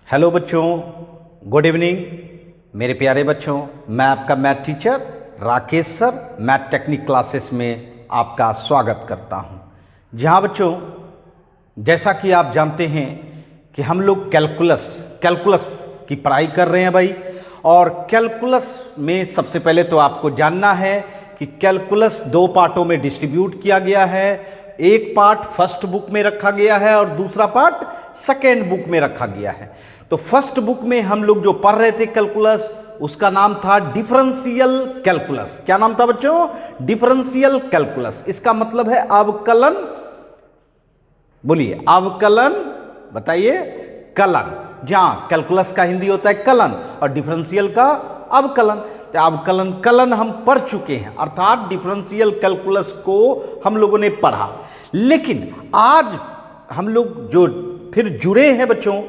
Hello बच्चों, good evening मेरे प्यारे बच्चों। मैं आपका math teacher Rakesh sir math technique classes में आपका स्वागत करता हूं। जहां बच्चों, जैसा कि आप जानते हैं कि हम लोग कैलकुलस की पढ़ाई कर रहे हैं भाई। और कैलकुलस में सबसे पहले तो आपको जानना है कि कैलकुलस दो पार्टों में डिस्ट्रीब्यूट किया गया है। एक पार्ट फर्स्ट बुक में रखा गया है और दूसरा पार्ट सेकेंड बुक में रखा गया है। तो फर्स्ट बुक में हम लोग जो पढ़ रहे थे कैलकुलस, उसका नाम था डिफरेंशियल कैलकुलस। क्या नाम था बच्चों? Differential calculus. इसका मतलब है अवकलन। बोलिए अवकलन, बताइए कलन। जहां कैलकुलस का हिंदी होता है कलन और डिफरेंशियल का अवकलन। तो अवकलन कलन हम पढ़ चुके हैं, अर्थात डिफरेंशियल कैलकुलस को हम लोगों ने पढ़ा। लेकिन आज हम लोग जो फिर जुड़े हैं बच्चों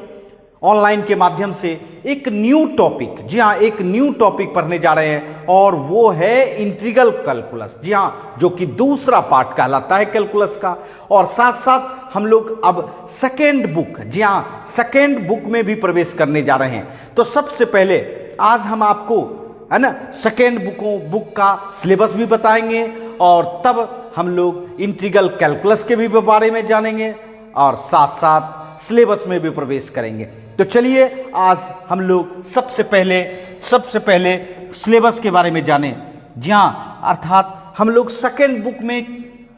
ऑनलाइन के माध्यम से एक न्यू टॉपिक, जी हाँ एक न्यू टॉपिक पढ़ने जा रहे हैं और वो है इंटीग्रल कैलकुलस। जी हाँ, जो कि दूसरा पार्ट कहलाता है कैलकुलस का। और साथ साथ हम लोग अब सेकेंड बुक, जी हाँ सेकेंड बुक में भी प्रवेश करने जा रहे हैं। तो सबसे पहले आज हम आपको है ना सेकेंड बुक का सिलेबस भी बताएंगे और तब हम लोग इंटीग्रल कैलकुलस के भी बारे में जानेंगे और साथ साथ सिलेबस में भी प्रवेश करेंगे। तो चलिए आज हम लोग सबसे पहले सिलेबस के बारे में जानें। जी हाँ, अर्थात हम लोग सेकेंड बुक में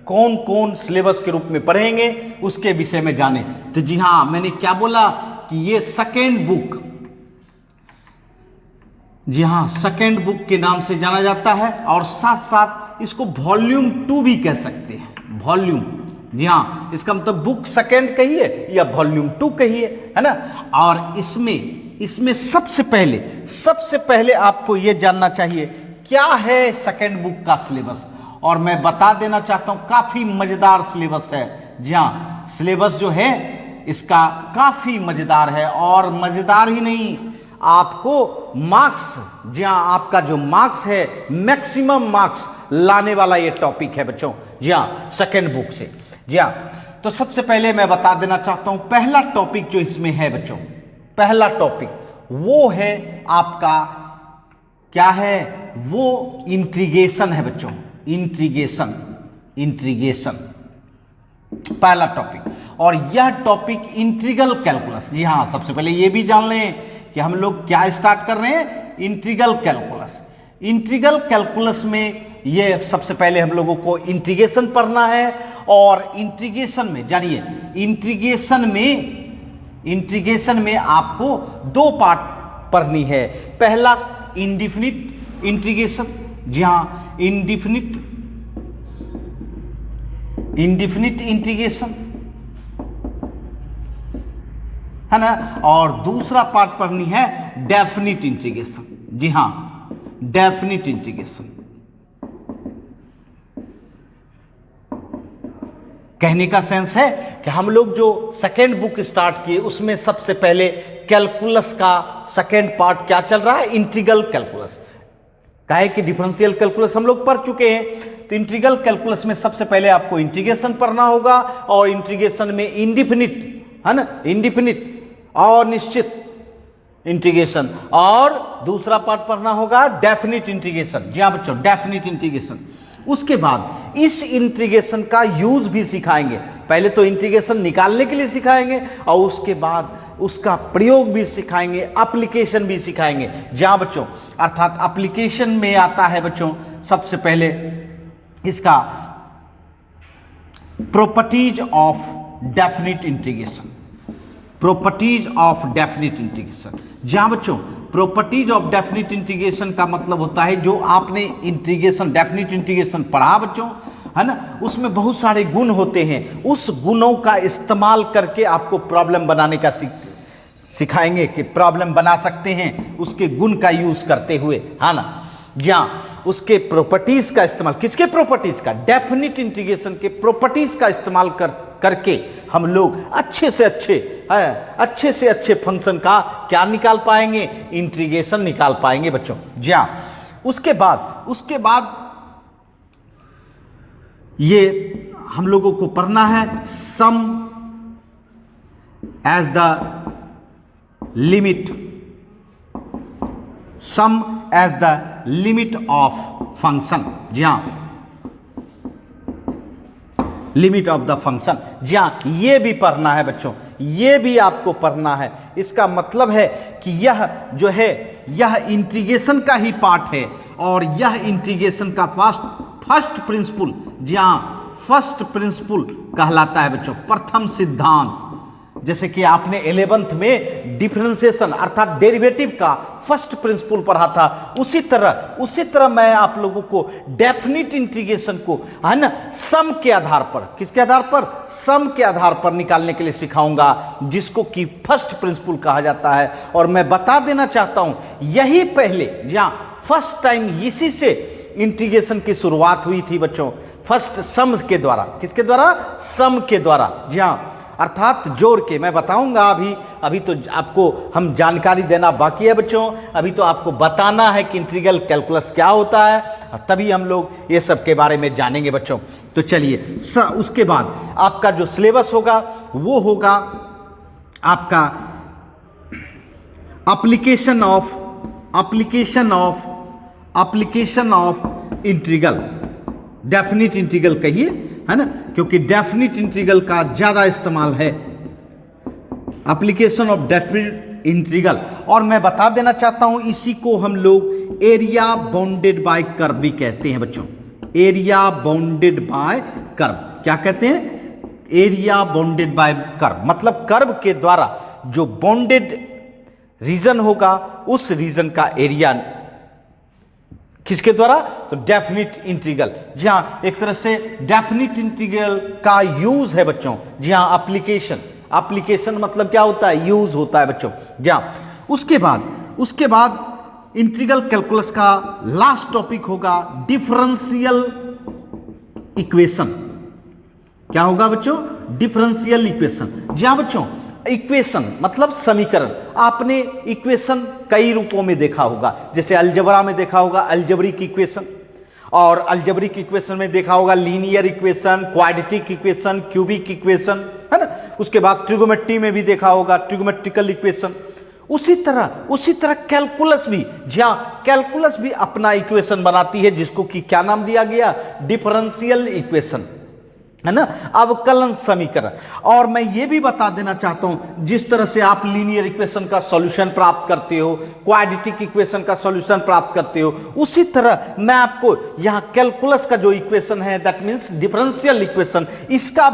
कौन कौन सिलेबस के रूप में पढ़ेंगे उसके विषय में जानें। तो जी हाँ, मैंने क्या बोला कि ये सेकेंड बुक, जी हाँ सेकेंड बुक के नाम से जाना जाता है और साथ साथ इसको वॉल्यूम 2 भी कह सकते हैं। वॉल्यूम, जी हाँ इसका मतलब बुक सेकेंड कहिए या वॉल्यूम 2 कहिए, है ना। और इसमें सबसे पहले आपको यह जानना चाहिए क्या है सेकेंड बुक का सिलेबस। और मैं बता देना चाहता हूं काफी मजेदार सिलेबस है। जी हाँ, सिलेबस जो है इसका काफी मजेदार है और मजेदार ही नहीं, आपको मार्क्स, जी हाँ आपका जो मार्क्स है मैक्सिमम मार्क्स लाने वाला ये टॉपिक है बच्चों। जी हाँ सेकेंड बुक से। जी हाँ, तो सबसे पहले मैं बता देना चाहता हूं पहला टॉपिक जो इसमें है बच्चों, पहला टॉपिक वो है आपका, क्या है वो? इंटीग्रेशन है बच्चों। इंटीग्रेशन पहला टॉपिक। और यह टॉपिक इंटीग्रल कैलकुलस। जी हाँ, सबसे पहले ये भी जान लें कि हम लोग क्या स्टार्ट कर रहे हैं, इंटीग्रल कैलकुलस। इंटीग्रल कैलकुलस में ये सबसे पहले हम लोगों को इंटीग्रेशन पढ़ना है। और इंटीग्रेशन में जानिए, इंटीग्रेशन में आपको दो पार्ट पढ़नी है। पहला इंडिफिनिट इंटीग्रेशन, जी हाँ इंडिफिनिट इंटीग्रेशन, है ना। और दूसरा पार्ट पढ़नी है डेफिनिट इंटीग्रेशन। जी हाँ डेफिनिट इंटीग्रेशन। कहने का सेंस है कि हम लोग जो सेकेंड बुक स्टार्ट किए उसमें सबसे पहले कैलकुलस का सेकेंड पार्ट क्या चल रहा है, इंटीग्रल कैलकुलस। काहे कि डिफरेंशियल कैलकुलस हम लोग पढ़ चुके हैं। तो इंटीग्रल कैलकुलस में सबसे पहले आपको इंटीग्रेशन पढ़ना होगा और इंटीग्रेशन में इंडिफिनिट, है ना, इंडिफिनिट और निश्चित इंटीग्रेशन, और दूसरा पार्ट पढ़ना होगा डेफिनिट इंटीग्रेशन। जी हाँ बच्चों, डेफिनिट इंटीग्रेशन। उसके बाद इस इंटीग्रेशन का यूज भी सिखाएंगे। पहले तो इंटीग्रेशन निकालने के लिए सिखाएंगे और उसके बाद उसका प्रयोग भी सिखाएंगे, एप्लीकेशन भी सिखाएंगे। जहां बच्चों, अर्थात एप्लीकेशन में आता है बच्चों सबसे पहले इसका properties of definite integration. Properties of definite integration, जहां बच्चों प्रॉपर्टीज ऑफ डेफिनिट इंटीग्रेशन का मतलब होता है जो आपने इंटीग्रेशन, डेफिनिट इंटीग्रेशन पढ़ा बच्चों, है ना, उसमें बहुत सारे गुण होते हैं। उस गुणों का इस्तेमाल करके आपको प्रॉब्लम बनाने का सिखाएंगे कि प्रॉब्लम बना सकते हैं उसके गुण का यूज करते हुए, है ना। जहाँ उसके प्रॉपर्टीज का इस्तेमाल, किसके प्रॉपर्टीज का? डेफिनिट इंटीग्रेशन के प्रॉपर्टीज का इस्तेमाल करके हम लोग अच्छे से अच्छे फंक्शन का क्या निकाल पाएंगे, इंटीग्रेशन निकाल पाएंगे बच्चों। जी हाँ, उसके बाद ये हम लोगों को पढ़ना है sum as the limit, sum as the limit of function. जी हाँ, लिमिट ऑफ द फंक्शन। जी हाँ, ये भी पढ़ना है बच्चों, ये भी आपको पढ़ना है। इसका मतलब है कि यह जो है यह इंटीग्रेशन का ही पार्ट है और यह इंटीग्रेशन का फर्स्ट प्रिंसिपल, जी हाँ, फर्स्ट प्रिंसिपल कहलाता है बच्चों, प्रथम सिद्धांत। जैसे कि आपने 11th में डिफरेंशिएशन अर्थात डेरिवेटिव का फर्स्ट प्रिंसिपल पढ़ा था, उसी तरह मैं आप लोगों को डेफिनिट इंटीग्रेशन को, है ना, सम के आधार पर, किसके आधार पर, सम के आधार पर निकालने के लिए सिखाऊंगा, जिसको कि फर्स्ट प्रिंसिपल कहा जाता है। और मैं बता देना चाहता हूं, यही पहले, जहां फर्स्ट टाइम इसी से इंटीग्रेशन की शुरुआत हुई थी बच्चों, फर्स्ट सम के द्वारा। किसके द्वारा, सम के द्वारा। जी हाँ, अर्थात जोड़ के। मैं बताऊंगा अभी तो आपको हम जानकारी देना बाकी है बच्चों, अभी तो आपको बताना है कि इंटीग्रल कैलकुलस क्या होता है, और तभी हम लोग ये सब के बारे में जानेंगे बच्चों। तो चलिए, उसके बाद आपका जो सिलेबस होगा वो होगा आपका application of integral, definite integral कहिए, है ना, क्योंकि डेफिनिट इंटीग्रल का ज्यादा इस्तेमाल है, एप्लीकेशन ऑफ डेफिनिट इंटीग्रल। और मैं बता देना चाहता हूं, इसी को हम लोग एरिया बाउंडेड बाय कर्व भी कहते हैं बच्चों, एरिया बाउंडेड बाय कर्व। क्या कहते हैं, एरिया बाउंडेड बाय कर्व, मतलब कर्व के द्वारा जो बाउंडेड रीजन होगा उस रीजन का एरिया किसके द्वारा, तो डेफिनिट इंटीग्रल। जी हाँ, एक तरह से डेफिनिट इंटीग्रल का यूज है बच्चों। जी हाँ, एप्लीकेशन मतलब क्या होता है, यूज होता है बच्चों। जी हाँ, उसके बाद इंटीग्रल कैलकुलस का लास्ट टॉपिक होगा डिफरेंशियल इक्वेशन। क्या होगा बच्चों, डिफरेंशियल इक्वेशन। जी हाँ बच्चों, इक्वेशन मतलब समीकरण। आपने इक्वेशन कई रूपों में देखा होगा, जैसे अलजेब्रा में देखा होगा अलजेब्रिक इक्वेशन, और अलजेब्रिक इक्वेशन में देखा होगा linear equation, quadratic equation, cubic equation, है ना। उसके बाद ट्रिगोमेट्री में भी देखा होगा ट्रिगोमेट्रिकल इक्वेशन। उसी तरह कैलकुलस भी, जहां कैलकुलस भी अपना इक्वेशन बनाती है, जिसको कि क्या नाम दिया गया, डिफरेंशियल इक्वेशन, है ना, अवकलन समीकरण। और मैं ये भी बता देना चाहता हूं, जिस तरह से आप लीनियर इक्वेशन का सॉल्यूशन प्राप्त करते हो, क्वाड्रेटिक इक्वेशन का सॉल्यूशन प्राप्त करते हो, उसी तरह मैं आपको यहां कैलकुलस का जो इक्वेशन है, दैट मींस डिफरेंशियल इक्वेशन, इसका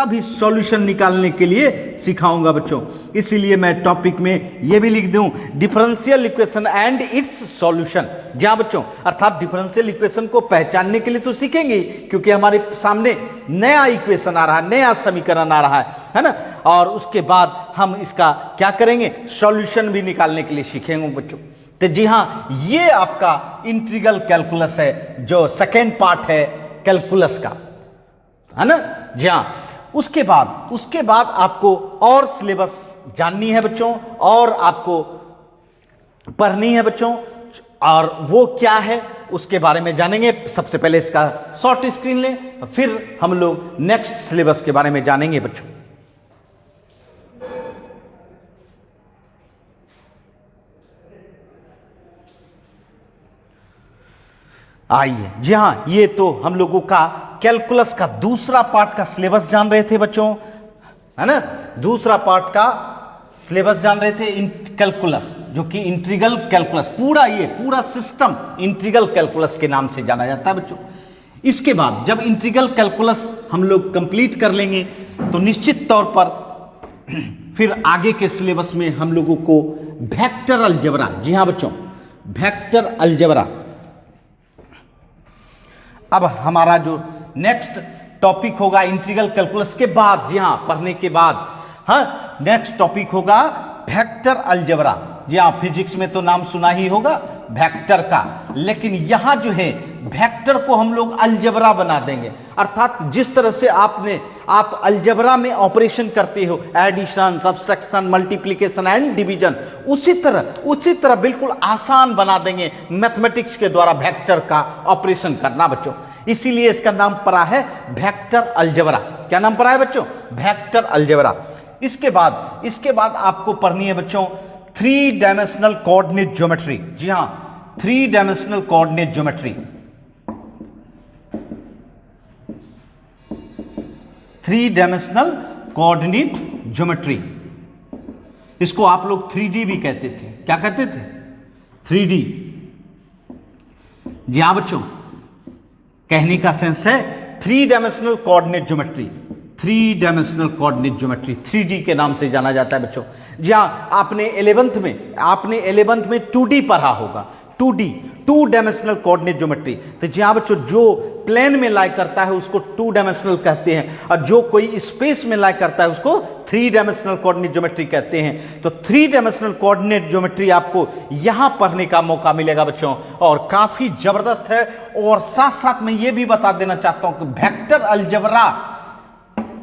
भी सॉल्यूशन निकालने के लिए सिखाऊंगा बच्चों। इसीलिए मैं टॉपिक में ये भी लिख दूं, differential equation and its solution. जी बच्चों, अर्थात डिफरेंशियल इक्वेशन को पहचानने के लिए तो सीखेंगे, क्योंकि हमारे सामने नया इक्वेशन आ रहा है, नया समीकरण आ रहा है ना। और उसके बाद हम इसका क्या करेंगे, सॉल्यूशन भी निकालने के लिए सीखेंगे बच्चों। तो जी हाँ, ये आपका इंटीग्रल कैलकुलस है, जो सेकेंड पार्ट है कैलकुलस का, है ना। जी हाँ, उसके बाद आपको और सिलेबस जाननी है बच्चों, और आपको पढ़नी है बच्चों, और वो क्या है उसके बारे में जानेंगे। सबसे पहले इसका शॉर्ट स्क्रीन लें, फिर हम लोग नेक्स्ट सिलेबस के बारे में जानेंगे बच्चों। आइए, जी हाँ, ये तो हम लोगों का कैलकुलस का दूसरा पार्ट का सिलेबस जान रहे थे बच्चों, है ना। दूसरा पार्ट का सिलेबस जान रहे थे कैलकुलस, जो कि इंटीग्रल कैलकुलस, पूरा सिस्टम इंटीग्रल कैलकुलस के नाम से जाना जाता है बच्चों। इसके बाद जब इंटीग्रल कैलकुलस हम लोग कंप्लीट कर लेंगे, तो निश्चित तौर पर फिर आगे के सिलेबस में हम लोगों को वेक्टर अलजेब्रा, जी हाँ बच्चों, वेक्टर अलजेब्रा अब हमारा जो नेक्स्ट टॉपिक होगा इंटीग्रल कैलकुलस के बाद, जी हाँ, पढ़ने के बाद, हाँ, नेक्स्ट टॉपिक होगा वेक्टर अलजेब्रा। जी हाँ, फिजिक्स में तो नाम सुना ही होगा वेक्टर का, लेकिन यहां जो है वेक्टर को हम लोग अलजेब्रा बना देंगे। अर्थात जिस तरह से आप अलजेब्रा में ऑपरेशन करते हो, addition, subtraction, multiplication and division, उसी तरह बिल्कुल आसान बना देंगे मैथमेटिक्स के द्वारा वेक्टर का ऑपरेशन करना बच्चों। इसीलिए इसका नाम पड़ा है वेक्टर अलजेब्रा। क्या नाम पड़ा है बच्चों, वेक्टर अलजेब्रा। इसके बाद आपको पढ़नी है बच्चों 3 डायमेंशनल कोऑर्डिनेट ज्योमेट्री। जी हां, 3 dimensional coordinate geometry. 3 dimensional coordinate geometry, इसको आप लोग 3D भी कहते थे। क्या कहते थे? 3D। जी हां बच्चों, कहने का सेंस है 3 dimensional coordinate geometry. 3 dimensional coordinate geometry 3D के नाम से जाना जाता है बच्चों। जी हां, आपने 11th में 2D पढ़ा होगा। 2D, 2 dimensional coordinate geometry. तो जी हां बच्चों, जो प्लेन में लाई करता है उसको 2 डायमेंशनल कहते हैं, और जो कोई स्पेस में लाई करता है उसको 3 डायमेंशनल कोऑर्डिनेट ज्योमेट्री कहते हैं। तो 3 डायमेंशनल कोऑर्डिनेट ज्योमेट्री आपको यहां पढ़ने का मौका मिलेगा बच्चों, और काफी जबरदस्त है। और साथ साथ मैं ये भी बता देना चाहता हूं कि वेक्टर अलजेब्रा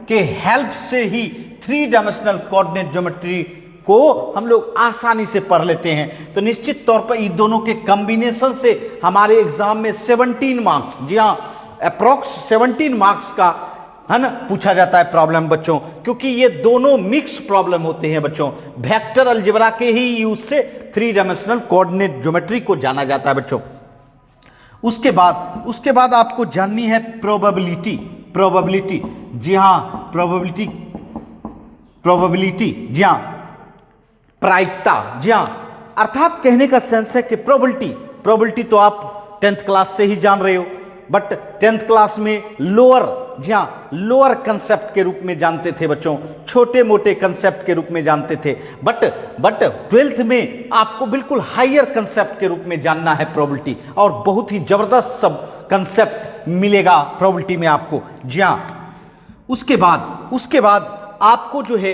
के हेल्प से ही 3 डायमेंशनल कोऑर्डिनेट ज्योमेट्री को हम लोग आसानी से पढ़ लेते हैं। तो निश्चित तौर पर इन दोनों के कॉम्बिनेशन से हमारे एग्जाम में 17 मार्क्स, जी हां, अप्रोक्स 17 मार्क्स का है ना पूछा जाता है प्रॉब्लम बच्चों, क्योंकि ये दोनों मिक्स प्रॉब्लम होते हैं बच्चों। वेक्टर अलजेब्रा के ही यूज से 3 डायमेंशनल कोऑर्डिनेट ज्योमेट्री को जाना जाता है बच्चों। उसके बाद आपको जाननी है प्रोबेबिलिटी। जी हां, प्रोबेबिलिटी, जी हां, प्रायिकता। जी हां, अर्थात कहने का सेंस है कि प्रोबेबिलिटी तो आप 10th क्लास से ही जान रहे हो, बट 10th क्लास में लोअर कंसेप्ट के रूप में जानते थे बच्चों, छोटे मोटे कंसेप्ट के रूप में जानते थे। बट 12th में आपको बिल्कुल हायर कंसेप्ट के रूप में जानना है प्रोबेबिलिटी, और बहुत ही जबरदस्त सब कंसेप्ट मिलेगा प्रोबेबिलिटी में आपको। जी हां, उसके बाद आपको जो है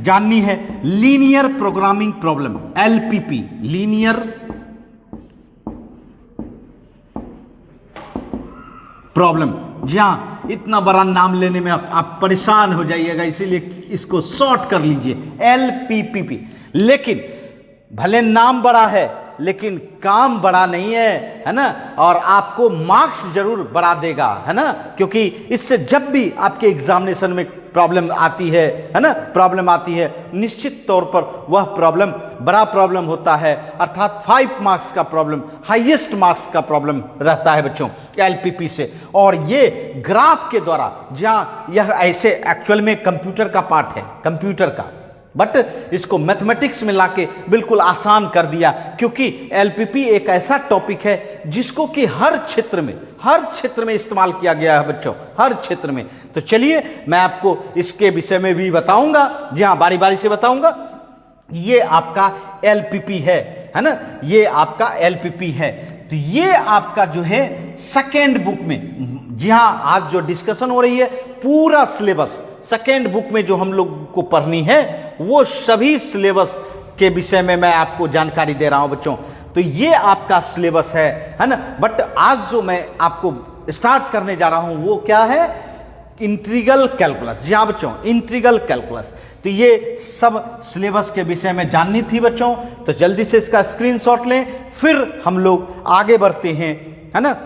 जाननी है linear programming problem, LPP, linear problem. जी हां, इतना बड़ा नाम लेने में आप परेशान हो जाइएगा, इसीलिए इसको शॉर्ट कर लीजिए, LPPP। लेकिन भले नाम बड़ा है लेकिन काम बड़ा नहीं है ना, और आपको मार्क्स जरूर बढ़ा देगा, है ना, क्योंकि इससे जब भी आपके एग्जामिनेशन में प्रॉब्लम आती है ना, प्रॉब्लम आती है, निश्चित तौर पर वह प्रॉब्लम बड़ा प्रॉब्लम होता है, अर्थात 5 मार्क्स का प्रॉब्लम, हाईएस्ट मार्क्स का प्रॉब्लम रहता है बच्चों LPP से। और ये ग्राफ के द्वारा, जहां यह ऐसे एक्चुअल में कंप्यूटर का पार्ट है, कंप्यूटर का, बट इसको मैथमेटिक्स में लाके बिल्कुल आसान कर दिया, क्योंकि LPP एक ऐसा टॉपिक है जिसको कि हर क्षेत्र में इस्तेमाल किया गया है बच्चों, हर क्षेत्र में। तो चलिए मैं आपको इसके विषय में भी बताऊंगा, जी हाँ, बारी बारी से बताऊंगा। ये आपका LPP है ना, ये आपका LPP है। तो ये आपका जो है सेकेंड बुक में, जी हाँ, आज जो डिस्कशन हो रही है पूरा सिलेबस सेकेंड बुक में जो हम लोग को पढ़नी है, वो सभी सिलेबस के विषय में मैं आपको जानकारी दे रहा हूं बच्चों। तो ये आपका सिलेबस है ना। बट आज जो मैं आपको स्टार्ट करने जा रहा हूं वो क्या है? Integral calculus. जी हाँ बच्चों, इंटीग्रल कैलकुलस। तो ये सब सिलेबस के विषय में जाननी थी बच्चों, तो जल्दी से इसका स्क्रीनशॉट लें, फिर हम लोग आगे बढ़ते हैं, है ना।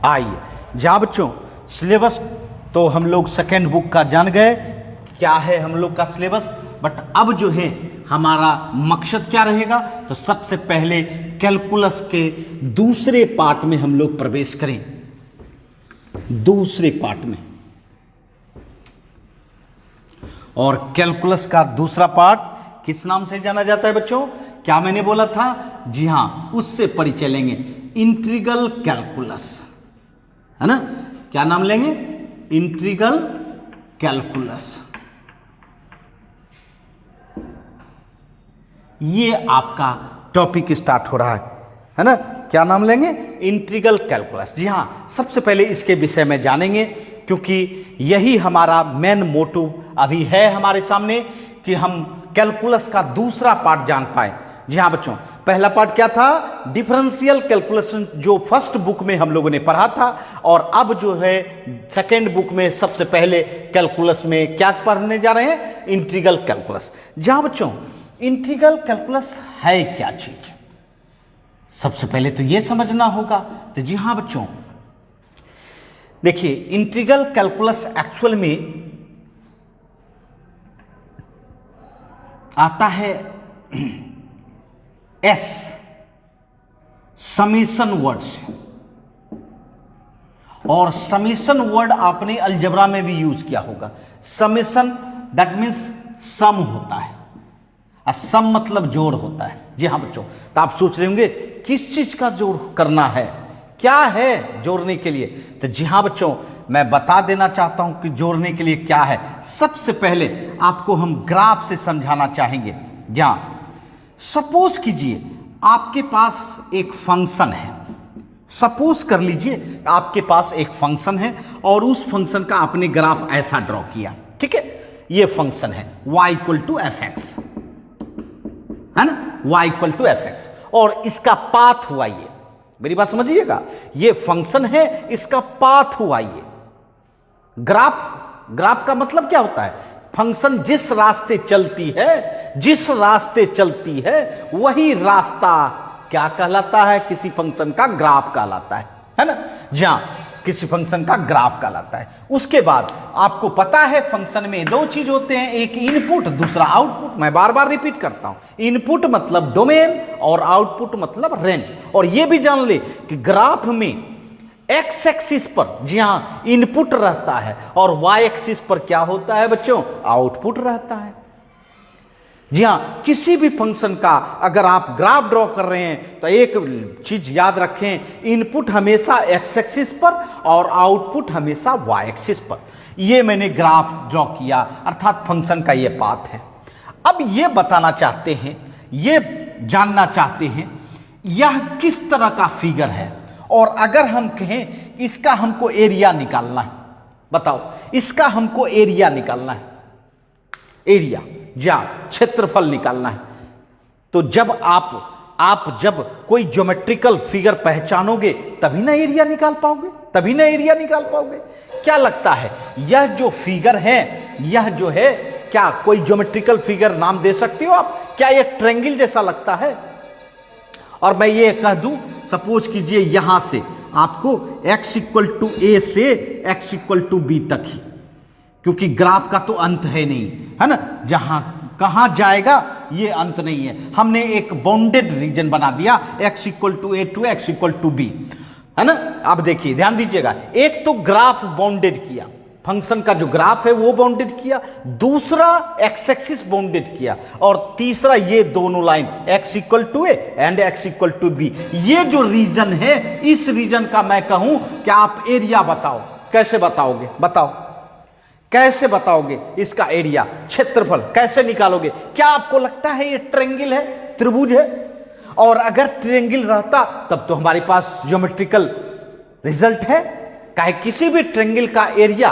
आइए, जहाँ बच्चों सिलेबस तो हम लोग सेकेंड बुक का जान गए क्या है हम लोग का सिलेबस, बट अब जो है हमारा मकसद क्या रहेगा? तो सबसे पहले कैलकुलस के दूसरे पार्ट में हम लोग प्रवेश करें, दूसरे पार्ट में। और कैलकुलस का दूसरा पार्ट किस नाम से जाना जाता है बच्चों? क्या मैंने बोला था? जी हां, उससे परिचय लेंगे, इंटीग्रल कैलकुलस, है ना। क्या नाम लेंगे? Integral calculus. ये आपका टॉपिक स्टार्ट हो रहा है ना। क्या नाम लेंगे? Integral calculus. जी हां, सबसे पहले इसके विषय में जानेंगे, क्योंकि यही हमारा मेन मोटिव अभी है हमारे सामने कि हम कैलकुलस का दूसरा पार्ट जान पाए। जी हाँ बच्चों, पहला पार्ट क्या था, डिफरेंशियल कैलकुलेशन, जो फर्स्ट बुक में हम लोगों ने पढ़ा था, और अब जो है सेकेंड बुक में सबसे पहले कैलकुलस में क्या पढ़ने जा रहे हैं, इंटीग्रल कैलकुलस। जहां बच्चों इंटीग्रल कैलकुलस है क्या चीज, सबसे पहले तो यह समझना होगा। तो जी हां बच्चों, देखिए इंटीग्रल कैलकुलस एक्चुअल में आता है एस समीशन वर्ड से, और समीशन वर्ड आपने अलजेब्रा में भी यूज किया होगा। समीशन दैट मीन्स सम होता है, और सम मतलब जोड़ होता है। जी हाँ बच्चों, तो आप सोच रहे होंगे किस चीज का जोड़ करना है, क्या है जोड़ने के लिए। तो जी हाँ बच्चों, मैं बता देना चाहता हूं कि जोड़ने के लिए क्या है। सबसे पहले आपको हम ग्राफ से समझाना चाहेंगे। जहां सपोज कीजिए आपके पास एक फंक्शन है, सपोज कर लीजिए आपके पास एक फंक्शन है, और उस फंक्शन का आपने ग्राफ ऐसा ड्रॉ किया, ठीक है। ये फंक्शन है y = fx, है ना, y = fx, और इसका पाथ हुआ ये, मेरी बात समझिएगा, ये फंक्शन है, इसका पाथ हुआ ये ग्राफ का मतलब क्या होता है, फंक्शन जिस रास्ते चलती है वही रास्ता क्या कहलाता है, किसी फंक्शन का ग्राफ कहलाता है ना। जहां किसी फंक्शन का ग्राफ कहलाता है। उसके बाद आपको पता है फंक्शन में दो चीज होते हैं, एक इनपुट, दूसरा आउटपुट। मैं बार बार रिपीट करता हूं, इनपुट मतलब डोमेन और आउटपुट मतलब रेंज। और यह भी जान ले कि ग्राफ में एक्स एक्सिस पर जहां इनपुट रहता है और वाई एक्सिस पर क्या होता है बच्चों, आउटपुट रहता है। जी हां, किसी भी फंक्शन का अगर आप ग्राफ ड्रॉ कर रहे हैं तो एक चीज याद रखें, इनपुट हमेशा एक्स एक्सिस पर और आउटपुट हमेशा वाई एक्सिस पर। ये मैंने ग्राफ ड्रॉ किया, अर्थात फंक्शन का ये पाथ है। अब ये बताना चाहते हैं, ये जानना चाहते हैं यह किस तरह का फिगर है, और अगर हम कहें इसका हमको एरिया निकालना है, बताओ इसका हमको एरिया निकालना है, एरिया या क्षेत्रफल निकालना है, तो जब आप जब कोई ज्योमेट्रिकल फिगर पहचानोगे तभी ना एरिया निकाल पाओगे, क्या लगता है यह जो फिगर है, यह जो है, क्या कोई ज्योमेट्रिकल फिगर नाम दे सकते हो आप, क्या यह ट्रायंगल जैसा लगता है। और मैं ये कह दूं, सपोज कीजिए यहां से आपको x = a से x = b तक ही, क्योंकि ग्राफ का तो अंत है नहीं, है ना, जहां कहां जाएगा ये अंत नहीं है। हमने एक बाउंडेड रीजन बना दिया, x = a to x = b, है ना। अब देखिए ध्यान दीजिएगा, एक तो ग्राफ बाउंडेड किया, फंक्शन का जो ग्राफ है वो बाउंडेड किया, दूसरा एक्स एक्सिस बाउंडेड किया, और तीसरा ये दोनों line x = a and x = b। ये जो रीजन है, इस रीजन का मैं कहूं कि आप एरिया बताओ, कैसे बताओगे, बताओ कैसे बताओगे इसका एरिया, क्षेत्रफल कैसे निकालोगे। क्या आपको लगता है ये ट्रायंगल है, त्रिभुज है? और अगर ट्रायंगल रहता तब तो हमारे पास ज्योमेट्रिकल रिजल्ट है। काहे किसी भी ट्रायंगल का एरिया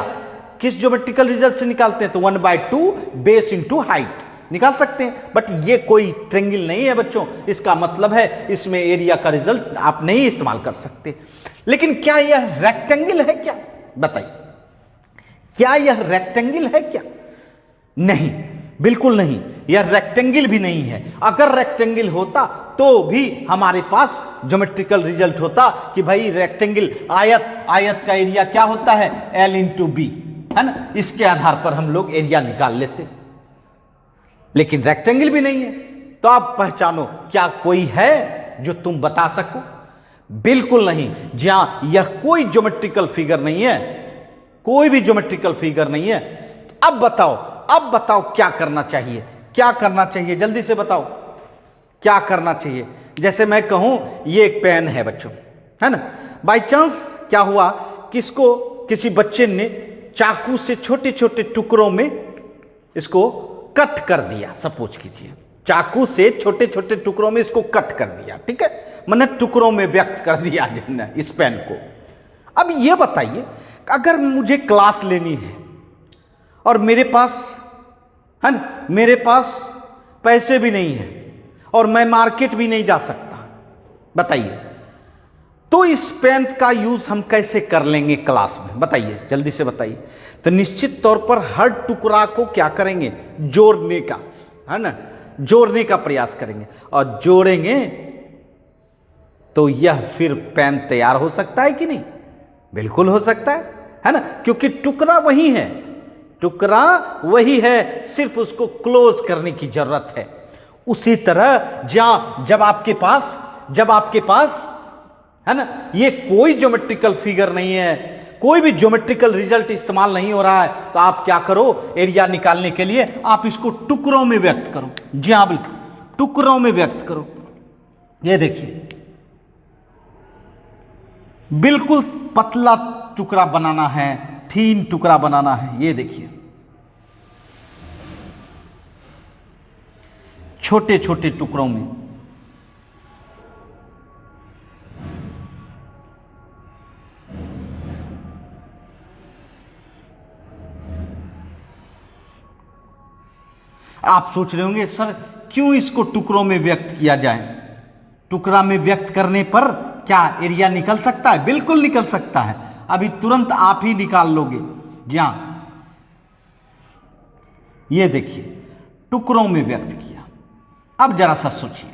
किस ज्योमेट्रिकल रिजल्ट से निकालते हैं, तो 1/2 बेस इंटू हाइट निकाल सकते हैं। बट ये कोई ट्रायंगल नहीं है बच्चों, इसका मतलब है इसमें एरिया का रिजल्ट आप नहीं इस्तेमाल कर सकते। लेकिन क्या यह रेक्टेंगल है क्या, बताइए, क्या यह रेक्टेंगल है क्या? नहीं, बिल्कुल नहीं, यह रेक्टेंगल भी नहीं है। अगर रेक्टेंगल होता तो भी हमारे पास ज्योमेट्रिकल रिजल्ट होता कि भाई रेक्टेंगल, आयत का एरिया क्या होता है, L × B, है ना, इसके आधार पर हम लोग एरिया निकाल लेते। लेकिन रेक्टेंगल भी नहीं है, तो आप पहचानो क्या कोई है जो तुम बता सको? बिल्कुल नहीं। जहां यह कोई ज्योमेट्रिकल फिगर नहीं है, कोई भी ज्योमेट्रिकल फिगर नहीं है। अब बताओ क्या करना चाहिए, क्या करना चाहिए, जल्दी से बताओ क्या करना चाहिए। जैसे मैं कहूं ये एक पेन है बच्चों, है ना, बाय चांस क्या हुआ, किसको किसी बच्चे ने चाकू से छोटे छोटे टुकड़ों में इसको कट कर दिया। सपोज कीजिए चाकू से छोटे छोटे टुकड़ों में इसको कट कर दिया, ठीक है, मैंने टुकड़ों में व्यक्त कर दिया इस पेन को। अब ये बताइए, अगर मुझे क्लास लेनी है और मेरे पास, है ना, मेरे पास पैसे भी नहीं है, और मैं मार्केट भी नहीं जा सकता। बताइए, तो इस पेन का यूज हम कैसे कर लेंगे क्लास में? बताइए, जल्दी से बताइए। तो निश्चित तौर पर हर टुकड़ा को क्या करेंगे? जोड़ने का, है ना, जोड़ने का प्रयास करेंगे और जोड़ेंगे तो यह फिर पेन तैयार हो सकता है कि नहीं? बिल्कुल हो सकता है ना, क्योंकि टुकड़ा वही है, टुकड़ा वही है, सिर्फ उसको क्लोज करने की जरूरत है। उसी तरह जब आपके पास है ना, ये कोई ज्योमेट्रिकल फिगर नहीं है, कोई भी ज्योमेट्रिकल रिजल्ट इस्तेमाल नहीं हो रहा है, तो आप क्या करो? एरिया निकालने के लिए आप इसको टुकड़ों में व्यक्त करो। जी हाँ, बिल्कुल टुकड़ों में व्यक्त करो। ये देखिए, बिल्कुल पतला टुकड़ा बनाना है, थीन टुकड़ा बनाना है। ये देखिए, छोटे छोटे टुकड़ों में। आप सोच रहे होंगे सर क्यों इसको टुकड़ों में व्यक्त किया जाए? टुकड़ा में व्यक्त करने पर क्या एरिया निकल सकता है? बिल्कुल निकल सकता है, अभी तुरंत आप ही निकाल लोगे। जी हाँ, ये देखिए, टुकड़ों में व्यक्त किया। अब जरा सा सोचिए,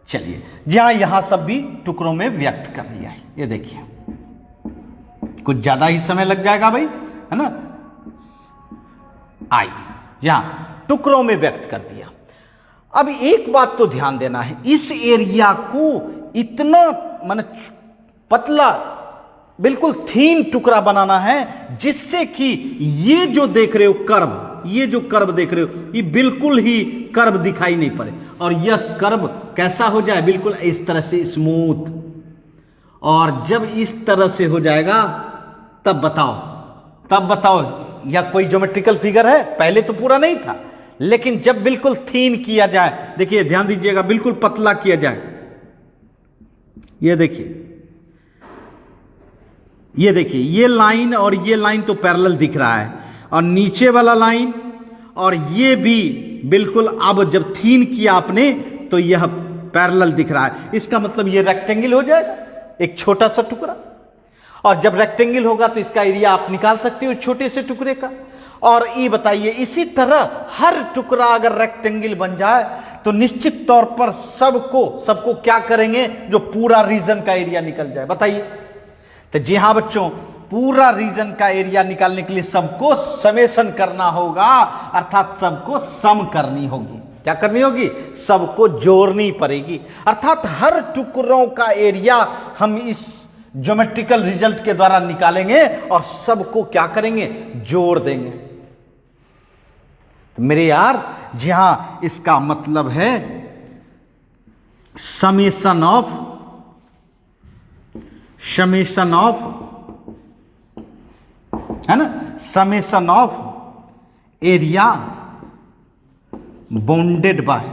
चलिए, जी हाँ, यहां सब भी टुकड़ों में व्यक्त कर दिया है। ये देखिए, कुछ ज्यादा ही समय लग जाएगा भाई, है ना। आइए, यहां टुकड़ों में व्यक्त कर दिया। अब एक बात तो ध्यान देना है, इस एरिया को इतना माने पतला, बिल्कुल थीन टुकड़ा बनाना है जिससे कि ये जो देख रहे हो कर्व, ये जो कर्व देख रहे हो, ये बिल्कुल ही कर्व दिखाई नहीं पड़े, और यह कर्व कैसा हो जाए? बिल्कुल इस तरह से स्मूथ। और जब इस तरह से हो जाएगा तब बताओ यह कोई ज्योमेट्रिकल फिगर है? पहले तो पूरा नहीं था, लेकिन जब बिल्कुल थीन किया जाए, देखिए ध्यान दीजिएगा, बिल्कुल पतला किया जाए, ये देखिए, ये लाइन और ये लाइन तो पैरेलल दिख रहा है, और नीचे वाला लाइन और ये भी बिल्कुल, अब जब थीन किया आपने तो यह पैरेलल दिख रहा है। इसका मतलब ये रेक्टेंगल हो जाएगा, एक छोटा सा टुकड़ा। और जब रेक्टेंगल होगा तो इसका एरिया आप निकाल सकते हो छोटे से टुकड़े का। और ये बताइए, इसी तरह हर टुकड़ा अगर रेक्टेंगल बन जाए तो निश्चित तौर पर सबको क्या करेंगे? जो पूरा रीजन का एरिया निकल जाए। बताइए, तो जी हाँ बच्चों, पूरा रीजन का एरिया निकालने के लिए सबको समेशन करना होगा, अर्थात सबको सम करनी होगी। क्या करनी होगी? सबको जोड़नी पड़ेगी, अर्थात हर टुकड़ों का एरिया हम इस ज्योमेट्रिकल रिजल्ट के द्वारा निकालेंगे और सबको क्या करेंगे? जोड़ देंगे। तो मेरे यार, जी हां, इसका मतलब है समेशन ऑफ है ना, summation of area bounded by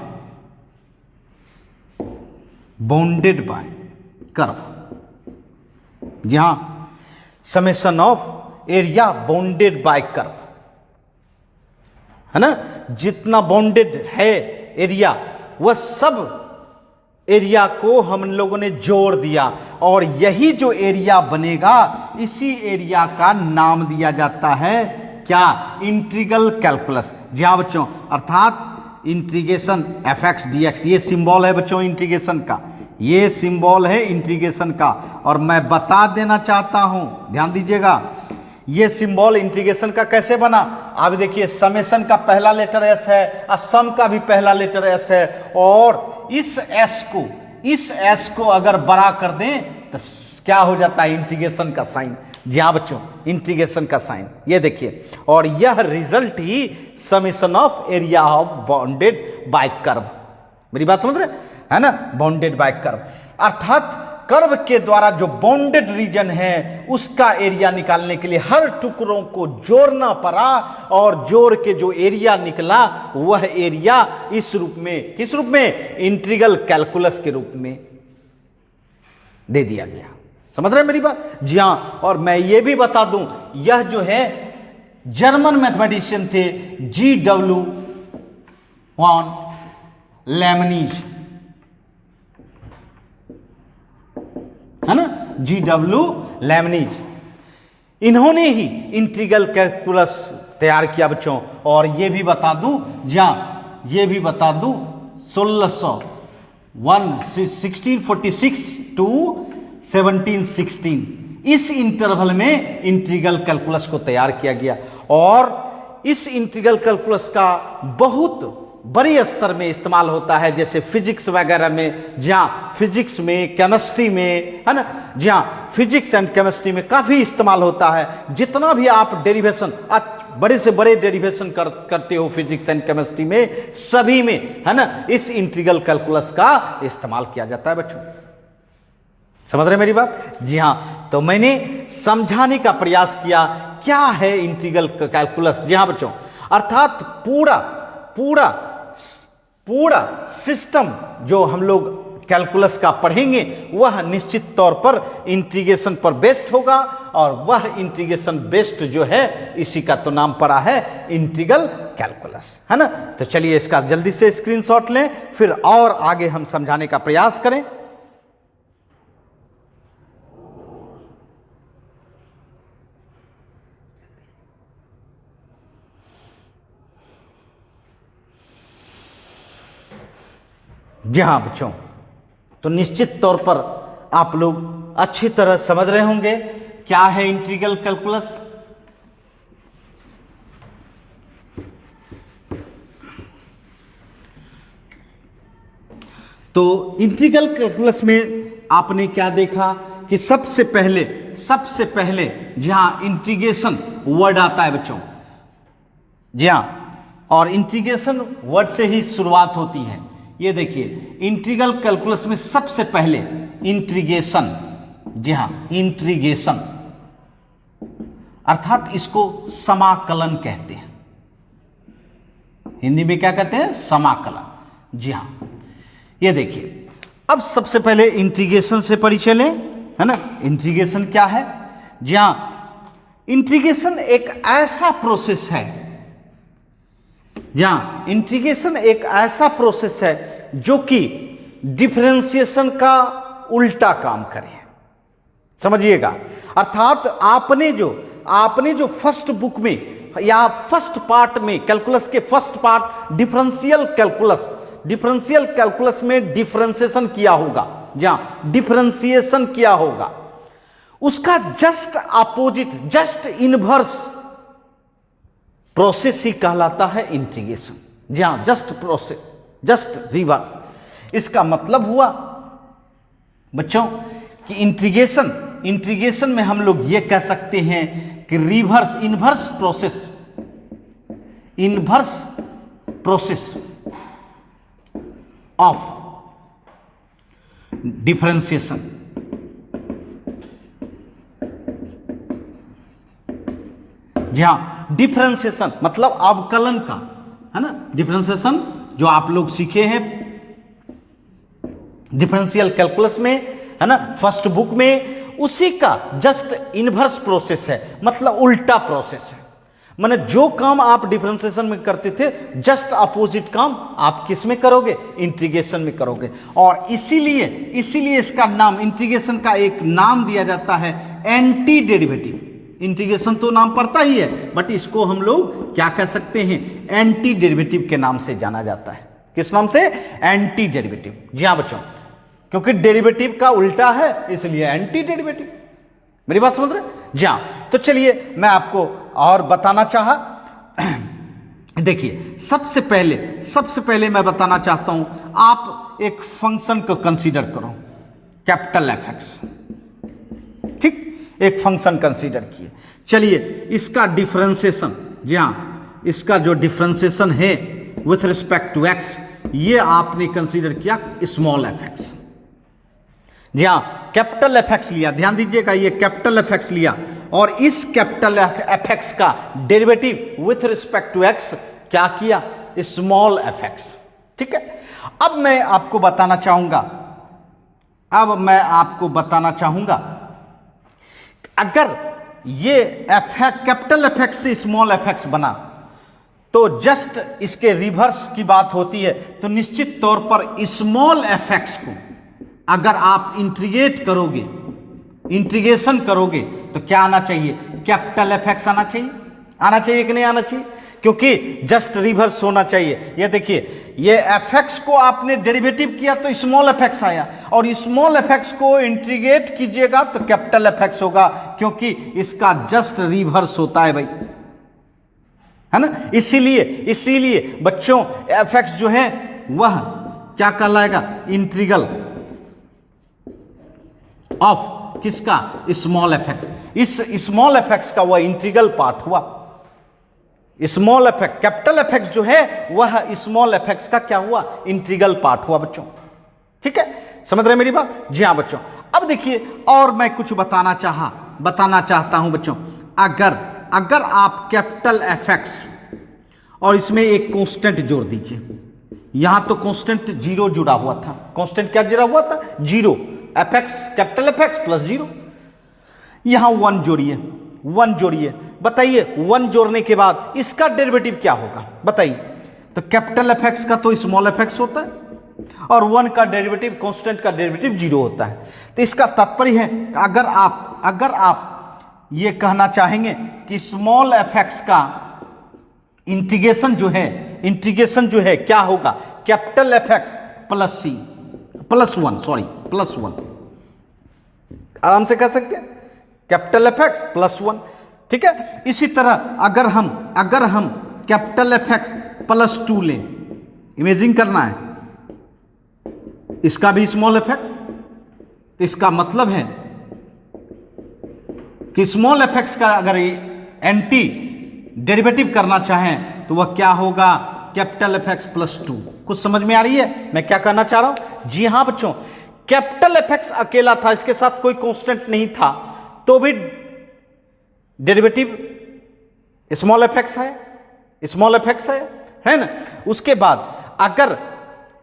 curve. जी हां, summation of area bounded by curve, है ना। जितना बाउंडेड है एरिया, वह सब एरिया को हम लोगों ने जोड़ दिया, और यही जो एरिया बनेगा, इसी एरिया का नाम दिया जाता है क्या? Integral calculus. जी हाँ बच्चों, अर्थात इंटीग्रेशन fx dx। ये सिंबल है बच्चों इंटीग्रेशन का, ये सिंबल है इंटीग्रेशन का। और मैं बता देना चाहता हूं, ध्यान दीजिएगा, ये सिंबल इंटीग्रेशन का कैसे बना। अब देखिए, समेशन का पहला लेटर एस है और सम का भी पहला लेटर एस है, और इस एस को अगर बड़ा कर दें तो क्या हो जाता है? इंटीग्रेशन का साइन। जी हाँ बच्चों, इंटीग्रेशन का साइन, ये देखिए, और यह result he summation of area of bounded by curve. मेरी बात समझ रहे है ना? बाउंडेड बाय कर्व, अर्थात कर्व के द्वारा जो बाउंडेड रीजन है उसका एरिया निकालने के लिए हर टुकड़ों को जोड़ना पड़ा, और जोड़ के जो एरिया निकला वह एरिया इस रूप में, किस रूप में? इंटीग्रल कैलकुलस के रूप में दे दिया गया। समझ रहे हैं मेरी बात? जी हां, और मैं ये भी बता दूं, यह जो है जर्मन मैथमेटिशियन थे GW लेमनीज, है ना, GW लेमनीज, इन्होंने ही इंटीग्रल कैलकुलस तैयार किया बच्चों। और ये भी बता दूं, ये भी बता दूं 1646 टू 1716 इस इंटरवल में इंटीग्रल कैलकुलस को तैयार किया गया। और इस इंटीग्रल कैलकुलस का बहुत बड़े स्तर में इस्तेमाल होता है, जैसे फिजिक्स वगैरह में, जहाँ फिजिक्स में, केमिस्ट्री में, है ना, जहाँ फिजिक्स एंड केमिस्ट्री में काफ़ी इस्तेमाल होता है। जितना भी आप डेरिवेशन, बड़े से बड़े डेरिवेशन करते हो फिजिक्स एंड केमिस्ट्री में, सभी में, है ना, इस इंटीग्रल कैलकुलस का इस्तेमाल किया जाता है बच्चों। समझ रहे मेरी बात? जी हाँ। तो मैंने समझाने का प्रयास किया क्या है इंटीग्रल कैलकुलस। जी हाँ बच्चों, अर्थात पूरा पूरा पूरा सिस्टम जो हम लोग कैलकुलस का पढ़ेंगे वह निश्चित तौर पर इंटीग्रेशन पर बेस्ड होगा। और वह इंटीग्रेशन बेस्ड जो है, इसी का तो नाम पड़ा है इंटीग्रल कैलकुलस, है ना। तो चलिए इसका जल्दी से स्क्रीनशॉट लें, फिर और आगे हम समझाने का प्रयास करें। जी हाँ बच्चों, तो निश्चित तौर पर आप लोग अच्छी तरह समझ रहे होंगे क्या है इंटीग्रल कैलकुलस। तो इंटीग्रल कैलकुलस में आपने क्या देखा कि सबसे पहले जहां इंटीग्रेशन वर्ड आता है बच्चों, जी हाँ, और इंटीग्रेशन वर्ड से ही शुरुआत होती है। ये देखिए इंटीग्रल कैलकुलस में सबसे पहले इंटीग्रेशन, जी हाँ, इंटीग्रेशन अर्थात इसको समाकलन कहते हैं। हिंदी में क्या कहते हैं? समाकलन। जी हाँ, ये देखिए अब सबसे पहले इंटीग्रेशन से परिचय लें, है ना। इंटीग्रेशन क्या है? जी हाँ, इंटीग्रेशन एक ऐसा प्रोसेस है, जहां इंटीग्रेशन एक ऐसा प्रोसेस है जो कि डिफरेंशिएशन का उल्टा काम करे। समझिएगा, अर्थात आपने जो फर्स्ट बुक में या फर्स्ट पार्ट में, कैलकुलस के फर्स्ट पार्ट डिफरेंशियल कैलकुलस में डिफरेंशिएशन किया होगा, जहां डिफरेंशिएशन किया होगा, उसका just opposite, just inverse process ही कहलाता है इंटीग्रेशन। जी हाँ, जस्ट प्रोसेस, जस्ट रिवर्स। इसका मतलब हुआ बच्चों कि इंटीग्रेशन में हम लोग ये कह सकते हैं कि इनवर्स प्रोसेस ऑफ डिफरेंशिएशन। जी हाँ, डिफरेंशिएशन मतलब अवकलन का, है ना। डिफरेंशिएशन जो आप लोग सीखे हैं डिफरेंशियल कैलकुलस में, है ना, फर्स्ट बुक में, उसी का जस्ट इनवर्स प्रोसेस है, मतलब उल्टा प्रोसेस है। माने जो काम आप डिफरेंशिएशन में करते थे, जस्ट अपोजिट काम आप किस में करोगे? इंटीग्रेशन में करोगे। और इसीलिए इसका नाम, इंटीग्रेशन का एक नाम दिया जाता है एंटी डेरिवेटिव। इंटीग्रेशन तो नाम पड़ता ही है, बट इसको हम लोग क्या कह सकते हैं? एंटी डेरिवेटिव के नाम से जाना जाता है। किस नाम से? Anti derivative. जी हाँ बच्चों, क्योंकि डेरिवेटिव का उल्टा है, इसलिए एंटी डेरिवेटिव। मेरी बात समझ रहे? जी हाँ। तो चलिए मैं आपको और बताना चाहा, देखिए सबसे पहले मैं बताना चाहता हूं, आप एक फंक्शन को कंसीडर करो, कैपिटल एफ एक्स। ठीक, एक फंक्शन कंसीडर किए। चलिए इसका डिफरेंशिएशन, जी हाँ, इसका जो डिफरेंशिएशन है विथ रिस्पेक्ट टू एक्स, ये आपने कंसीडर किया स्मॉल एफ एक्स। जी हाँ, कैपिटल एफ एक्स लिया, ध्यान दीजिएगा, ये कैपिटल एफ एक्स लिया, और इस कैपिटल एफ एक्स का derivative with respect to X क्या किया? Small F X. ठीक है। अब मैं आपको बताना चाहूंगा, अगर ये कैपिटल एफ एक्स से स्मॉल एफ एक्स बना, तो जस्ट इसके रिवर्स की बात होती है। तो निश्चित तौर पर स्मॉल एफ एक्स को अगर आप इंटीग्रेट करोगे, इंटीग्रेशन करोगे, तो क्या आना चाहिए? कैपिटल एफ एक्स आना चाहिए। आना चाहिए कि नहीं आना चाहिए? क्योंकि जस्ट रिवर्स होना चाहिए। ये देखिए, ये एफ एक्स को आपने डेरिवेटिव किया तो स्मॉल एफ एक्स आया, और स्मॉल एफ एक्स को इंटीग्रेट कीजिएगा तो कैपिटल एफ एक्स होगा, क्योंकि इसका जस्ट रिवर्स होता है भाई, है ना। इसीलिए बच्चों एफ एक्स जो है वह क्या कहलाएगा? इंटीग्रल ऑफ किसका? Small F x. इस स्मॉल एफ एक्स का वह इंटीग्रल पार्ट हुआ। Small F x, capital F x जो है वह स्मॉल एफ एक्स का क्या हुआ? इंटीग्रल पार्ट हुआ बच्चों। ठीक है, समझ रहे मेरी बात? जी हाँ बच्चों। अब देखिए, और मैं कुछ बताना चाहता हूं बच्चों। अगर आप कैपिटल एफ एक्स और इसमें एक कांस्टेंट जोड़ दीजिए। यहां तो कांस्टेंट जीरो जुड़ा हुआ था। कांस्टेंट क्या जुड़ा हुआ था? Zero. F x, capital F x plus zero. यहां वन जोड़िए। बताइए, वन जोड़ने के बाद इसका डेरिवेटिव क्या होगा? बताइए। तो कैपिटल एफ एक्स का तो स्मॉल एफ एक्स होता है, और वन का डेरिवेटिव, कांस्टेंट का डेरिवेटिव जीरो होता है। तो इसका तात्पर्य है, अगर आप ये कहना चाहेंगे कि स्मॉल एफ एक्स का इंटीग्रेशन जो है क्या होगा? Capital F x plus one. आराम से कह सकते हैं, capital F x plus one. ठीक है, इसी तरह अगर हम capital F x plus two लें, इमेजिन करना है, इसका भी स्मॉल एफ एक्स, तो इसका मतलब है कि स्मॉल एफ एक्स का अगर एंटी डेरिवेटिव करना चाहें तो वह क्या होगा? Capital F x plus two. कुछ समझ में आ रही है मैं क्या कहना चाह रहा हूं? जी हां बच्चों, कैपिटल एफ एक्स अकेला था, इसके साथ कोई कांस्टेंट नहीं था, तो भी डेरिवेटिव स्मॉल एफ एक्स है ना। उसके बाद अगर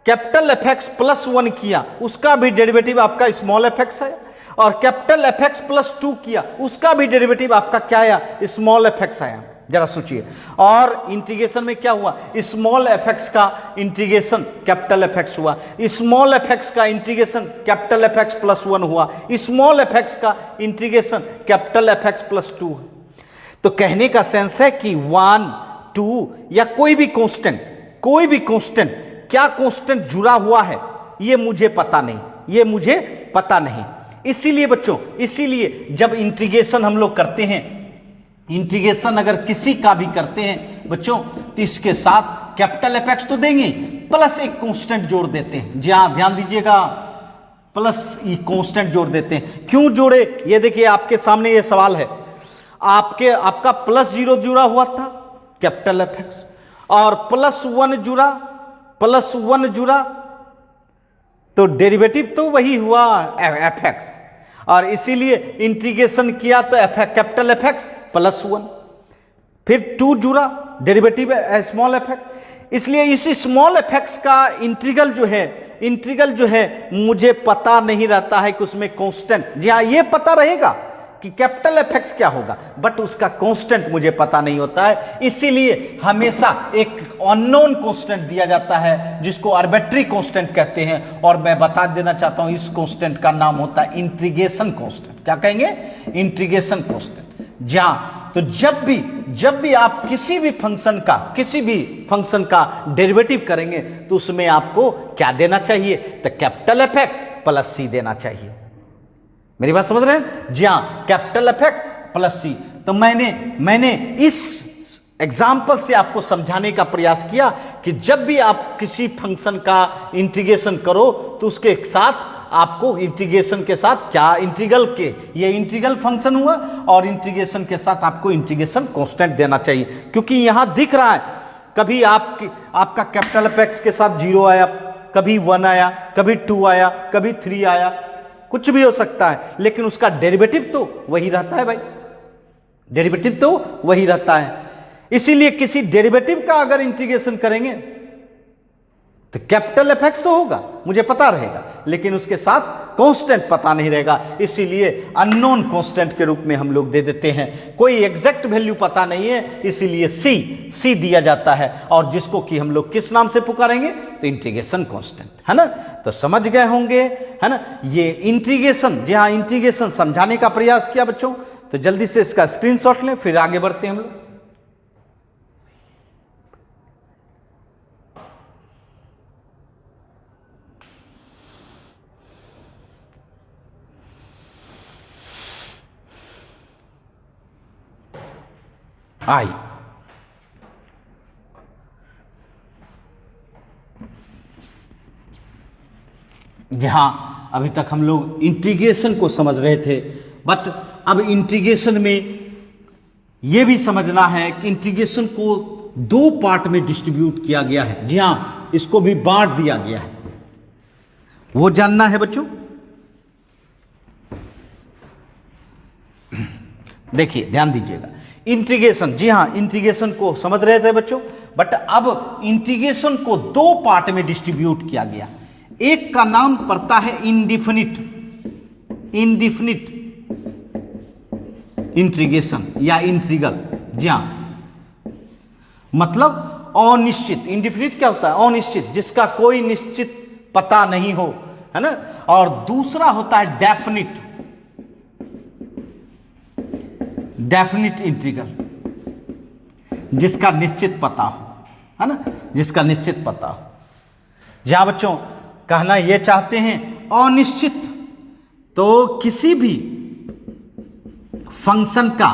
capital F x plus one किया, उसका भी डेरिवेटिव आपका स्मॉल एफ एक्स है, और capital F x plus two किया, उसका भी डेरिवेटिव आपका क्या आया? स्मॉल एफ एक्स आया। जरा सोचिए। और इंटीग्रेशन में क्या हुआ? स्मॉल एफ एक्स का इंटीग्रेशन कैपिटल एफ एक्स हुआ, स्मॉल एफ एक्स का integration capital F x plus one हुआ, स्मॉल एफ एक्स का integration capital F x plus two. तो कहने का सेंस है कि वन, टू या कोई भी कांस्टेंट, क्या कांस्टेंट जुड़ा हुआ है ये मुझे पता नहीं। इसीलिए बच्चों, जब इंटीग्रेशन हम लोग करते हैं, इंटीग्रेशन अगर किसी का भी करते हैं बच्चों, तो इसके साथ कैपिटल एफ एक्स तो देंगे, प्लस एक कांस्टेंट जोड़ देते हैं। जी हाँ, ध्यान दीजिएगा, प्लस ये कांस्टेंट जोड़ देते हैं। क्यों जोड़े? ये देखिए, आपके सामने ये सवाल है। आपका प्लस जीरो जुड़ा हुआ था कैपिटल एफ एक्स, और प्लस वन जुड़ा, तो डेरिवेटिव तो वही हुआ एफ एक्स, और इसीलिए इंटीग्रेशन किया तो capital F x plus one, फिर टू जुड़ा, डेरिवेटिव स्मॉल एफ एक्स। इसलिए इसी स्मॉल एफ एक्स का इंटीग्रल जो है मुझे पता नहीं रहता है कि उसमें कांस्टेंट, जी हाँ ये पता रहेगा कि कैपिटल एफ एक्स क्या होगा, बट उसका कांस्टेंट मुझे पता नहीं होता है। इसीलिए हमेशा एक अननोन कांस्टेंट दिया जाता है, जिसको आर्बिट्री कांस्टेंट कहते हैं। और मैं बता देना चाहता हूं, इस कांस्टेंट का नाम होता है इंटीग्रेशन कांस्टेंट। क्या कहेंगे? Integration constant. जहां तो जब भी आप किसी भी फंक्शन का डेरिवेटिव करेंगे, तो उसमें आपको क्या देना चाहिए? तो कैपिटल एफ एक्स प्लस सी देना चाहिए। मेरी बात समझ रहे हैं? जी हाँ, कैपिटल एफ एक्स प्लस सी। तो मैंने इस एग्जाम्पल से आपको समझाने का प्रयास किया कि जब भी आप किसी फंक्शन का इंटीग्रेशन करो, तो उसके साथ आपको इंटीग्रेशन के साथ क्या ये इंटीग्रल फंक्शन हुआ, और इंटीग्रेशन के साथ आपको इंटीग्रेशन कांस्टेंट देना चाहिए। क्योंकि यहां दिख रहा है, कभी आपका कैपिटल एफ एक्स के साथ जीरो आया, कभी वन आया, कभी टू आया, कभी थ्री आया, कुछ भी हो सकता है, लेकिन उसका डेरिवेटिव तो वही रहता है भाई, डेरिवेटिव तो वही रहता है। इसीलिए किसी डेरिवेटिव का अगर इंटीग्रेशन करेंगे तो कैपिटल एफ एक्स तो होगा, मुझे पता रहेगा, लेकिन उसके साथ कांस्टेंट पता नहीं रहेगा, इसीलिए अननोन कांस्टेंट के रूप में हम लोग दे देते हैं। कोई एग्जैक्ट वैल्यू पता नहीं है, इसीलिए सी दिया जाता है, और जिसको कि हम लोग किस नाम से पुकारेंगे, तो इंटीग्रेशन कांस्टेंट, है ना। तो समझ गए होंगे, है ना। ये इंटीग्रेशन, जी हाँ, इंटीग्रेशन समझाने का प्रयास किया बच्चों। तो जल्दी से इसका स्क्रीनशॉट लें, फिर आगे बढ़ते हैं हम लोग। आई जहां अभी तक हम लोग इंटीग्रेशन को समझ रहे थे, बट अब इंटीग्रेशन में यह भी समझना है कि इंटीग्रेशन को दो पार्ट में डिस्ट्रीब्यूट किया गया है। जी हां, इसको भी बांट दिया गया है, वो जानना है बच्चों। देखिए, ध्यान दीजिएगा, इंटीग्रेशन, जी हां, इंटीग्रेशन को समझ रहे थे बच्चों, बट अब इंटीग्रेशन को दो पार्ट में डिस्ट्रीब्यूट किया गया। एक का नाम पड़ता है इंडिफिनिट इंटीग्रेशन या इंटीग्रल। जी हां, मतलब अनिश्चित। इंडिफिनिट क्या होता है? अनिश्चित, जिसका कोई निश्चित पता नहीं हो, है ना। और दूसरा होता है डेफिनिट इंटीग्रल, जिसका निश्चित पता हो, है ना, जिसका निश्चित पता हो। जहां बच्चों कहना यह चाहते हैं अनिश्चित, तो किसी भी फंक्शन का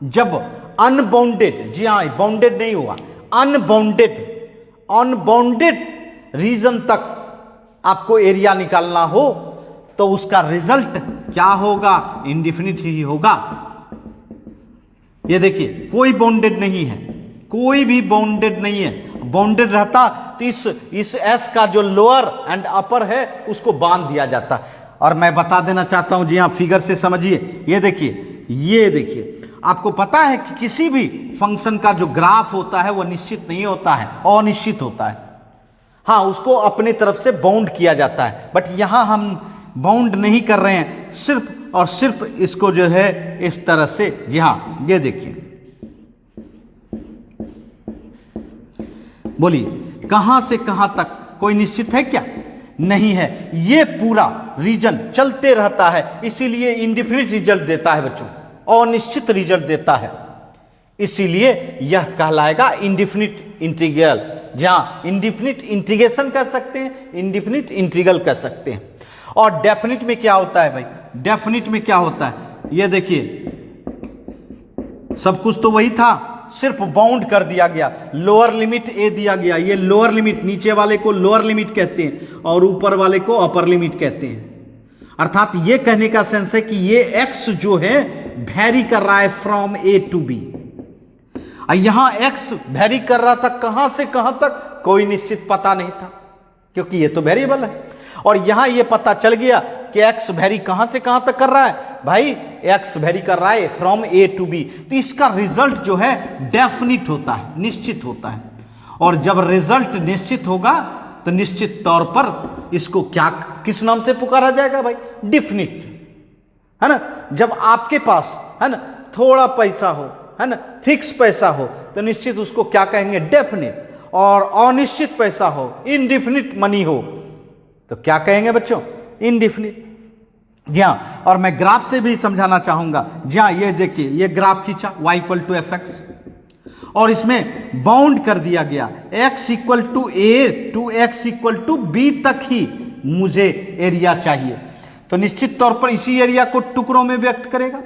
जब अनबाउंडेड, जी हां, बाउंडेड नहीं हुआ, अनबाउंडेड रीजन तक आपको एरिया निकालना हो, तो उसका रिजल्ट क्या होगा? इंडिफिनिट ही होगा। ये देखिए, कोई बाउंडेड नहीं है, कोई भी बाउंडेड नहीं है। बाउंडेड रहता तो इस एस का जो लोअर एंड अपर है उसको बांध दिया जाता। और मैं बता देना चाहता हूं, जी हाँ, फिगर से समझिए। ये देखिए, आपको पता है कि किसी भी फंक्शन का जो ग्राफ होता है वो निश्चित नहीं होता है, अनिश्चित होता है। हाँ, उसको अपने तरफ से बाउंड किया जाता है, बट यहां हम बाउंड नहीं कर रहे हैं, सिर्फ और सिर्फ इसको जो है इस तरह से। जी हाँ, ये देखिए, बोलिए, कहां से कहां तक कोई निश्चित है क्या? नहीं है। ये पूरा रीजन चलते रहता है, इसीलिए इंडिफिनिट रिजल्ट देता है बच्चों, अनिश्चित रिजल्ट देता है, इसीलिए यह कहलाएगा इंडिफिनिट इंटीग्रल। जहां इंडिफिनिट इंटीग्रेशन कर सकते हैं, इंडिफिनिट इंटीग्रल कर सकते हैं। और डेफिनिट में क्या होता है भाई? डेफिनिट में क्या होता है? ये देखिए, सब कुछ तो वही था, सिर्फ बाउंड कर दिया गया। लोअर लिमिट ए दिया गया, ये लोअर लिमिट, नीचे वाले को लोअर लिमिट कहते हैं और ऊपर वाले को अपर लिमिट कहते हैं। अर्थात ये कहने का सेंस है कि ये एक्स जो है वेरी कर रहा है फ्रॉम ए टू बी। यहां एक्स वेरी कर रहा था, कहां से कहां तक कोई निश्चित पता नहीं था, क्योंकि ये तो वेरिएबल है। और यहां ये पता चल गया कि एक्स वेरी कहां से कहां तक कर रहा है, भाई एक्स वेरी कर रहा है फ्रॉम ए टू बी। तो इसका रिजल्ट जो है डेफिनिट होता है, निश्चित होता है। और जब रिजल्ट निश्चित होगा तो निश्चित तौर पर इसको क्या, किस नाम से पुकारा जाएगा भाई? डिफिनिट, है ना। जब आपके पास, है ना, थोड़ा पैसा हो, है ना, फिक्स पैसा हो, तो निश्चित उसको क्या कहेंगे? डेफिनिट। और अनिश्चित पैसा हो, इनडिफिनिट मनी हो, तो क्या कहेंगे बच्चों? इनडिफिनिट। जी हाँ, और मैं ग्राफ से भी समझाना चाहूंगा। जी हाँ, ये देखिए, ये ग्राफ खींचा y = fx, और इसमें बाउंड कर दिया गया x = a to x = b तक ही मुझे एरिया चाहिए। तो निश्चित तौर पर इसी एरिया को टुकड़ों में व्यक्त करेगा।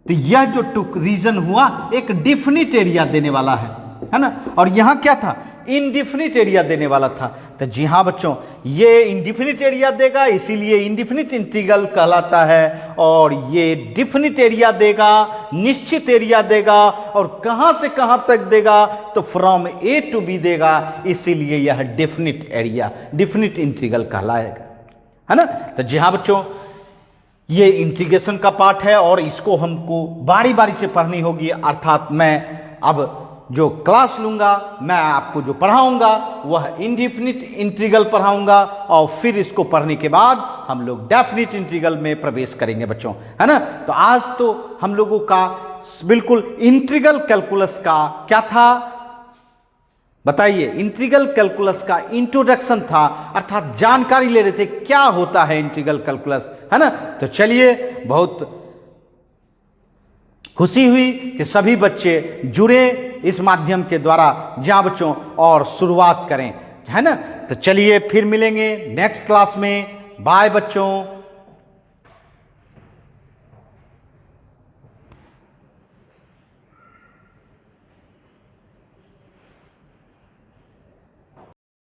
तो यह जो रीजन हुआ एक डिफिनिट एरिया देने वाला है ना। और यहां क्या था? इनडिफिनिट एरिया देने वाला था। तो जी हाँ बच्चों, ये इनडिफिनिट एरिया देगा, इसीलिए इनडिफिनिट इंटीग्रल कहलाता है। और ये डिफिनिट एरिया देगा, निश्चित एरिया देगा, और कहां से कहां तक देगा? तो फ्रॉम ए टू बी देगा, इसीलिए यह डिफिनिट एरिया, डिफिनिट इंटीग्रल कहलाएगा, है ना। तो जी हाँ बच्चों, ये इंटीग्रेशन का पार्ट है और इसको हमको बारी बारी से पढ़नी होगी। अर्थात मैं अब जो क्लास लूँगा, मैं आपको जो पढ़ाऊँगा वह इंडेफिनिट इंटीग्रल पढ़ाऊँगा और फिर इसको पढ़ने के बाद हम लोग डेफिनिट इंटीग्रल में प्रवेश करेंगे बच्चों, है ना। तो आज तो हम लोगों का बिल्कुल इंटीग्रल कैलकुलस का क्या था बताइए, इंटीग्रल कैलकुलस का इंट्रोडक्शन था, अर्थात जानकारी ले रहे थे क्या होता है इंटीग्रल कैलकुलस, है ना। तो चलिए, बहुत खुशी हुई कि सभी बच्चे जुड़े इस माध्यम के द्वारा। जहाँ बच्चों और शुरुआत करें, है ना। तो चलिए फिर मिलेंगे नेक्स्ट क्लास में। बाय बच्चों।